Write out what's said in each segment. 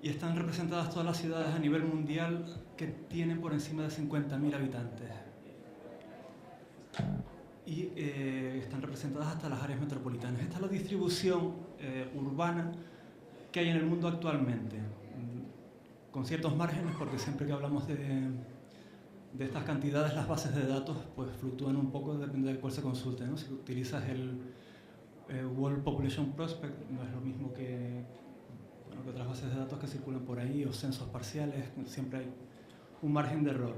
y están representadas todas las ciudades a nivel mundial que tienen por encima de 50.000 habitantes. Y están representadas hasta las áreas metropolitanas. Esta es la distribución urbana que hay en el mundo actualmente, con ciertos márgenes, porque siempre que hablamos de estas cantidades, las bases de datos pues fluctúan un poco, depende de cuál se consulte, ¿no? Si utilizas el World Population Prospect, no es lo mismo que otras bases de datos que circulan por ahí, o censos parciales, siempre hay un margen de error.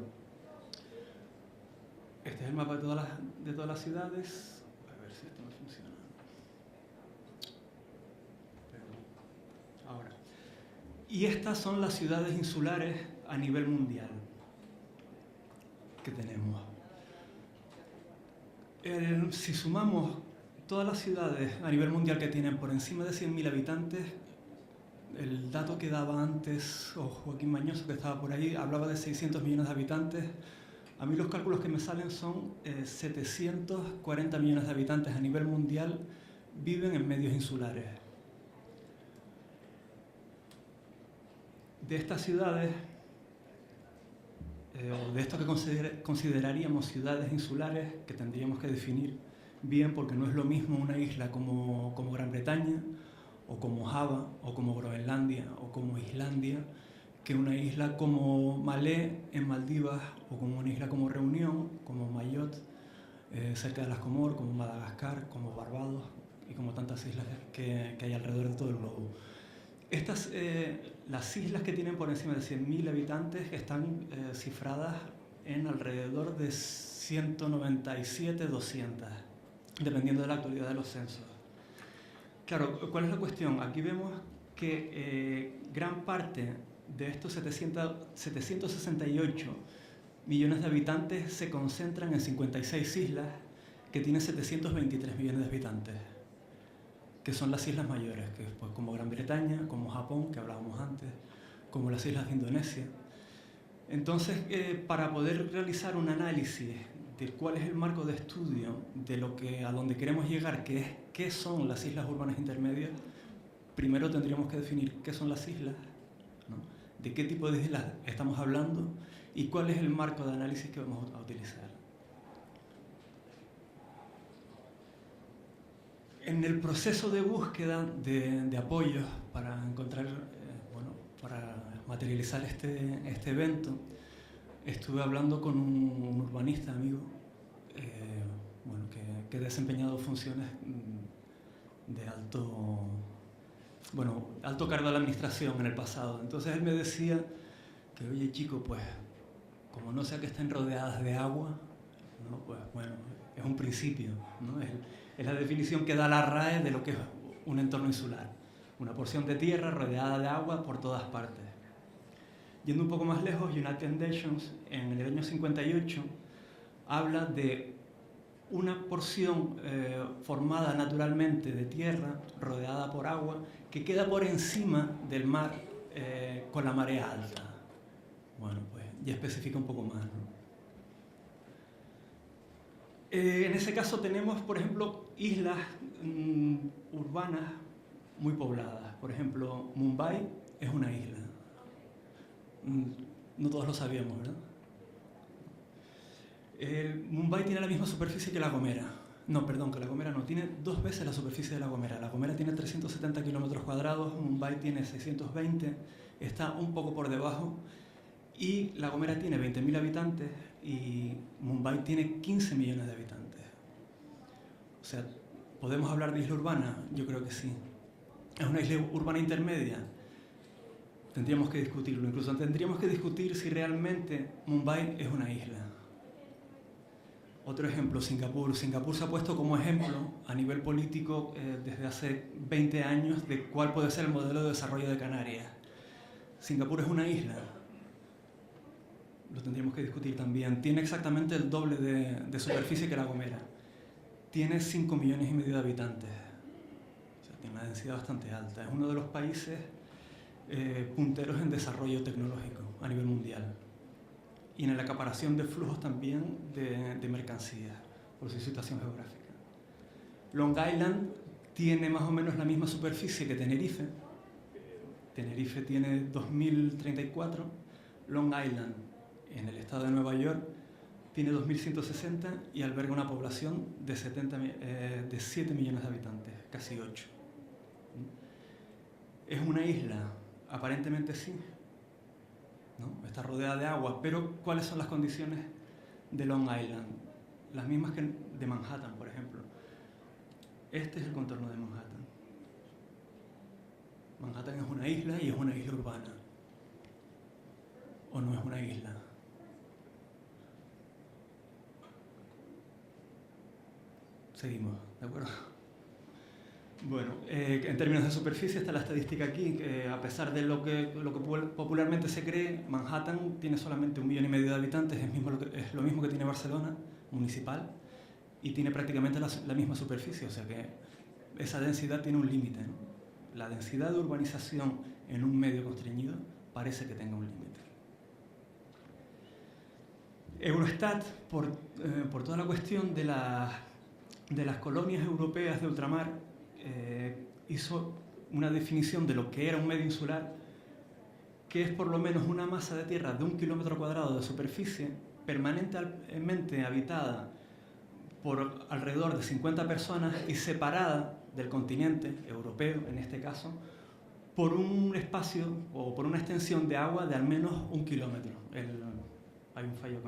Este es el mapa de todas las ciudades. A ver si esto no funciona. Ahora. Y estas son las ciudades insulares a nivel mundial que tenemos. Si sumamos todas las ciudades a nivel mundial que tienen por encima de 100.000 habitantes, el dato que daba antes Joaquín Mañoso, que estaba por ahí, hablaba de 600 millones de habitantes. A mí los cálculos que me salen son 740 millones de habitantes a nivel mundial viven en medios insulares. De estas ciudades, o de esto que consideraríamos ciudades insulares, que tendríamos que definir bien, porque no es lo mismo una isla como Gran Bretaña, o como Java, o como Groenlandia, o como Islandia, que una isla como Malé en Maldivas, o como una isla como Reunión, como Mayotte, cerca de las Comores, como Madagascar, como Barbados, y como tantas islas que hay alrededor de todo el globo. Estas, las islas que tienen por encima de 100.000 habitantes están cifradas en alrededor de 197, 200, dependiendo de la actualidad de los censos. Claro, ¿cuál es la cuestión? Aquí vemos que gran parte de estos 768 millones de habitantes se concentran en 56 islas que tienen 723 millones de habitantes, que son las islas mayores, que pues, como Gran Bretaña, como Japón, que hablábamos antes, como las islas de Indonesia. Entonces, para poder realizar un análisis de cuál es el marco de estudio de a donde queremos llegar, que es qué son las islas urbanas intermedias, primero tendríamos que definir qué son las islas, ¿no? De qué tipo de islas estamos hablando y cuál es el marco de análisis que vamos a utilizar. En el proceso de búsqueda de apoyos para encontrar, para materializar este evento, estuve hablando con un urbanista amigo, que ha desempeñado funciones de alto cargo de la administración en el pasado. Entonces él me decía que, oye chico, pues como no sea que estén rodeadas de agua, ¿no? Pues bueno, es un principio, ¿no? Es la definición que da la RAE de lo que es un entorno insular. Una porción de tierra rodeada de agua por todas partes. Yendo un poco más lejos, United Nations en el año 58 habla de una porción formada naturalmente de tierra rodeada por agua que queda por encima del mar con la marea alta. Bueno, pues ya especifica un poco más, ¿no? En ese caso tenemos, por ejemplo, islas urbanas muy pobladas. Por ejemplo, Mumbai es una isla. No todos lo sabíamos, ¿verdad? Mumbai tiene la misma superficie que La Gomera. No, perdón, que La Gomera no. Tiene 2 veces la superficie de La Gomera. La Gomera tiene 370 kilómetros cuadrados, Mumbai tiene 620, está un poco por debajo. Y La Gomera tiene 20.000 habitantes y Mumbai tiene 15 millones de habitantes. O sea, ¿podemos hablar de isla urbana? Yo creo que sí. ¿Es una isla urbana intermedia? Tendríamos que discutirlo. Incluso tendríamos que discutir si realmente Mumbai es una isla. Otro ejemplo, Singapur. Singapur se ha puesto como ejemplo a nivel político desde hace 20 años de cuál puede ser el modelo de desarrollo de Canarias. Singapur es una isla. Lo tendríamos que discutir también. Tiene exactamente el doble de superficie que La Gomera. Tiene 5 millones y medio de habitantes. O sea, tiene una densidad bastante alta. Es uno de los países punteros en desarrollo tecnológico a nivel mundial. Y en la acaparación de flujos también de mercancías, por su situación geográfica. Long Island tiene más o menos la misma superficie que Tenerife, Tenerife tiene 2034, Long Island, en el estado de Nueva York, tiene 2160 y alberga una población de 7 millones de habitantes, casi 8. ¿Es una isla? Aparentemente sí, ¿no? Está rodeada de agua, pero ¿cuáles son las condiciones de Long Island? Las mismas que de Manhattan, por ejemplo. Este es el contorno de Manhattan. Manhattan es una isla y es una isla urbana. ¿O no es una isla? Seguimos, ¿de acuerdo? Bueno, en términos de superficie está la estadística aquí. A pesar de lo que popularmente se cree, Manhattan tiene solamente 1,5 millones de habitantes, es lo mismo que tiene Barcelona, municipal, y tiene prácticamente la misma superficie, o sea que esa densidad tiene un límite, ¿no? La densidad de urbanización en un medio constreñido parece que tenga un límite. Eurostat, por toda la cuestión de las colonias europeas de ultramar, hizo una definición de lo que era un medio insular, que es por lo menos una masa de tierra de 1 kilómetro cuadrado de superficie permanentemente habitada por alrededor de 50 personas y separada del continente europeo, en este caso, por un espacio o por una extensión de agua de al menos 1 kilómetro. Hay un fallo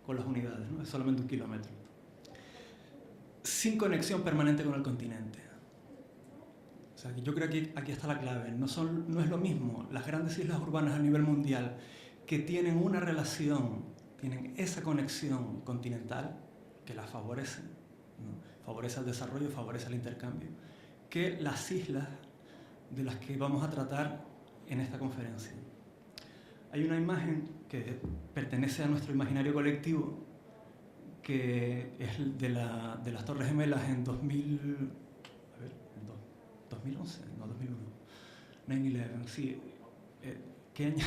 con las unidades, ¿no? Es solamente 1 kilómetro. Sin conexión permanente con el continente. O sea, yo creo que aquí está la clave. No es lo mismo las grandes islas urbanas a nivel mundial que tienen una relación, tienen esa conexión continental que las favorece, ¿no? Favorece el desarrollo, favorece el intercambio, que las islas de las que vamos a tratar en esta conferencia. Hay una imagen que pertenece a nuestro imaginario colectivo, que es de las Torres Gemelas en 2011, no, 2001. 9/11, sí. ¿Qué año?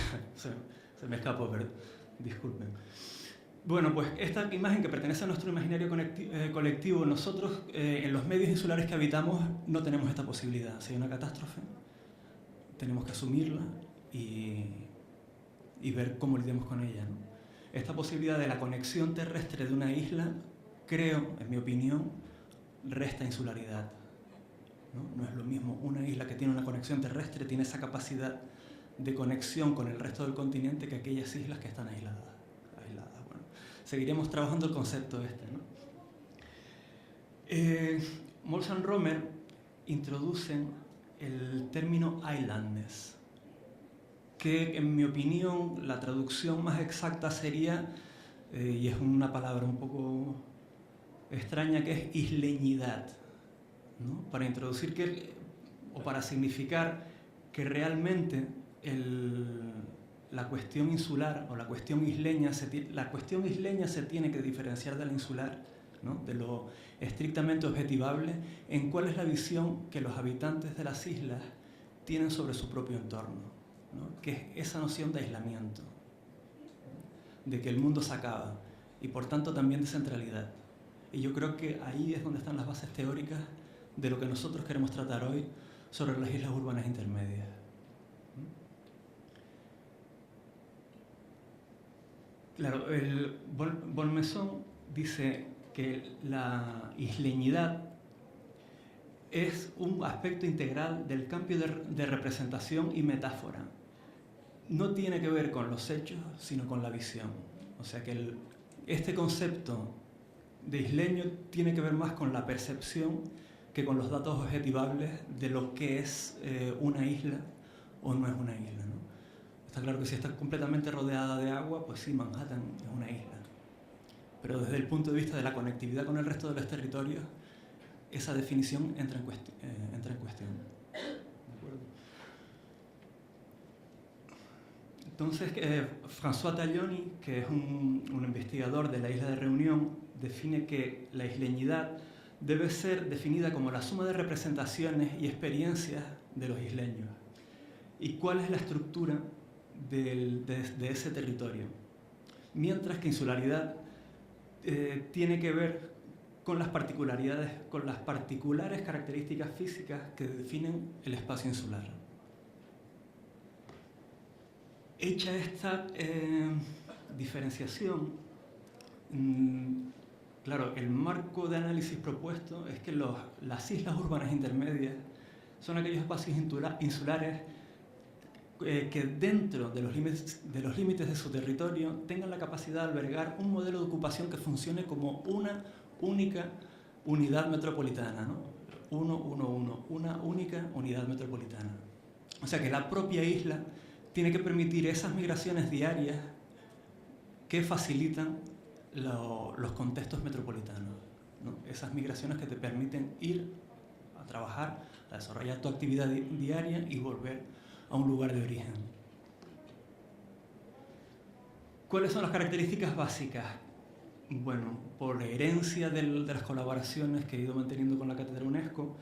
Se me escapó, pero disculpen. Bueno, pues esta imagen que pertenece a nuestro imaginario colectivo, nosotros en los medios insulares que habitamos no tenemos esta posibilidad. Si hay una catástrofe, tenemos que asumirla y ver cómo lidiamos con ella, ¿no? Esta posibilidad de la conexión terrestre de una isla, creo, en mi opinión, resta insularidad, ¿no? No es lo mismo una isla que tiene una conexión terrestre, tiene esa capacidad de conexión con el resto del continente, que aquellas islas que están aisladas. Bueno, seguiremos trabajando el concepto este, ¿no? Molson Romer introducen el término islandness, que en mi opinión la traducción más exacta sería, y es una palabra un poco extraña, que es isleñidad, ¿no? Para introducir o para significar que realmente la cuestión insular o la cuestión isleña se tiene que diferenciar de la insular, ¿no? De lo estrictamente objetivable en cuál es la visión que los habitantes de las islas tienen sobre su propio entorno, ¿no? Que es esa noción de aislamiento, de que el mundo se acaba y por tanto también de centralidad. Y yo creo que ahí es donde están las bases teóricas de lo que nosotros queremos tratar hoy sobre las islas urbanas intermedias. Claro, Bonmesson dice que la isleñidad es un aspecto integral del cambio de representación y metáfora. No tiene que ver con los hechos, sino con la visión. O sea que este concepto de isleño tiene que ver más con la percepción que con los datos objetivables de lo que es una isla o no es una isla, ¿no? Está claro que si está completamente rodeada de agua, pues sí, Manhattan es una isla. Pero desde el punto de vista de la conectividad con el resto de los territorios, esa definición entra en cuestión. ¿De acuerdo? Entonces, François Taglioni, que es un investigador de la isla de Reunión, define que la isleñidad debe ser definida como la suma de representaciones y experiencias de los isleños. ¿Y cuál es la estructura de ese territorio? Mientras que insularidad tiene que ver con las particulares características físicas que definen el espacio insular. Hecha esta diferenciación, claro, el marco de análisis propuesto es que las islas urbanas intermedias son aquellos espacios insulares que dentro de los límites de su territorio tengan la capacidad de albergar un modelo de ocupación que funcione como una única unidad metropolitana, ¿no? Una única unidad metropolitana. O sea que la propia isla tiene que permitir esas migraciones diarias que facilitan los contextos metropolitanos, ¿no? Esas migraciones que te permiten ir a trabajar, a desarrollar tu actividad diaria y volver a un lugar de origen. ¿Cuáles son las características básicas? Bueno, por herencia de las colaboraciones que he ido manteniendo con la Cátedra UNESCO,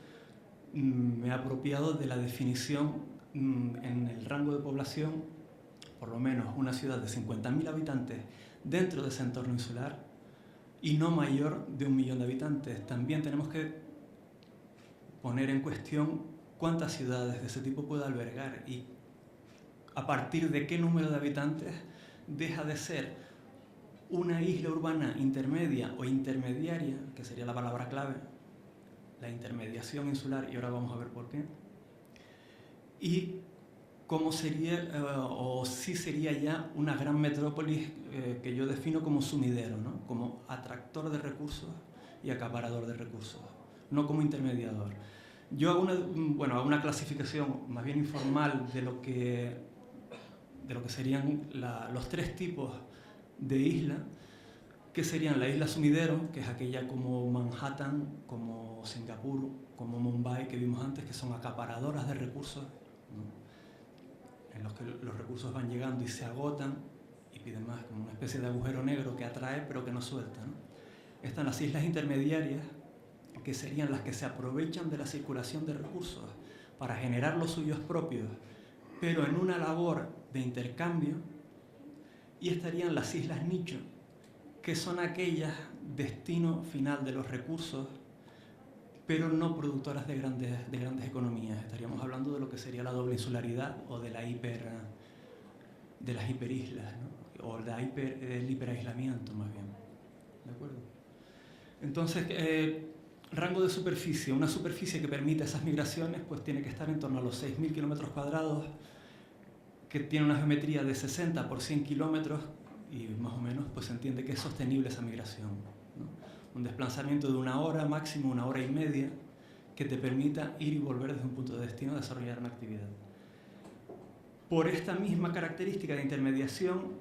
me he apropiado de la definición en el rango de población, por lo menos una ciudad de 50.000 habitantes dentro de ese entorno insular y no mayor de 1 millón de habitantes. También tenemos que poner en cuestión cuántas ciudades de ese tipo puede albergar y a partir de qué número de habitantes deja de ser una isla urbana intermedia o intermediaria, que sería la palabra clave, la intermediación insular, y ahora vamos a ver por qué, y cómo sería, o si sería ya una gran metrópolis que yo defino como sumidero, ¿no? Como atractor de recursos y acaparador de recursos, no como intermediador. Yo hago una clasificación más bien informal de lo que serían los 3 tipos de isla, que serían la isla sumidero, que es aquella como Manhattan, como Singapur, como Mumbai, que vimos antes, que son acaparadoras de recursos, ¿no? En los que los recursos van llegando y se agotan y piden más, como una especie de agujero negro que atrae pero que no suelta, ¿no? Están las islas intermediarias, que serían las que se aprovechan de la circulación de recursos para generar los suyos propios, pero en una labor de intercambio, y estarían las islas nicho, que son aquellas destino final de los recursos, pero no productoras de grandes economías. Estaríamos hablando de lo que sería la doble insularidad o de las hiperislas, ¿no? O del hiperaislamiento más bien. ¿De acuerdo? Entonces, rango de superficie. Una superficie que permite esas migraciones pues tiene que estar en torno a los 6.000 kilómetros cuadrados, que tiene una geometría de 60 por 100 kilómetros y más o menos pues se entiende que es sostenible esa migración, ¿no? Un desplazamiento de 1 hora, máximo 1 hora y media, que te permita ir y volver desde un punto de destino a desarrollar una actividad. Por esta misma característica de intermediación,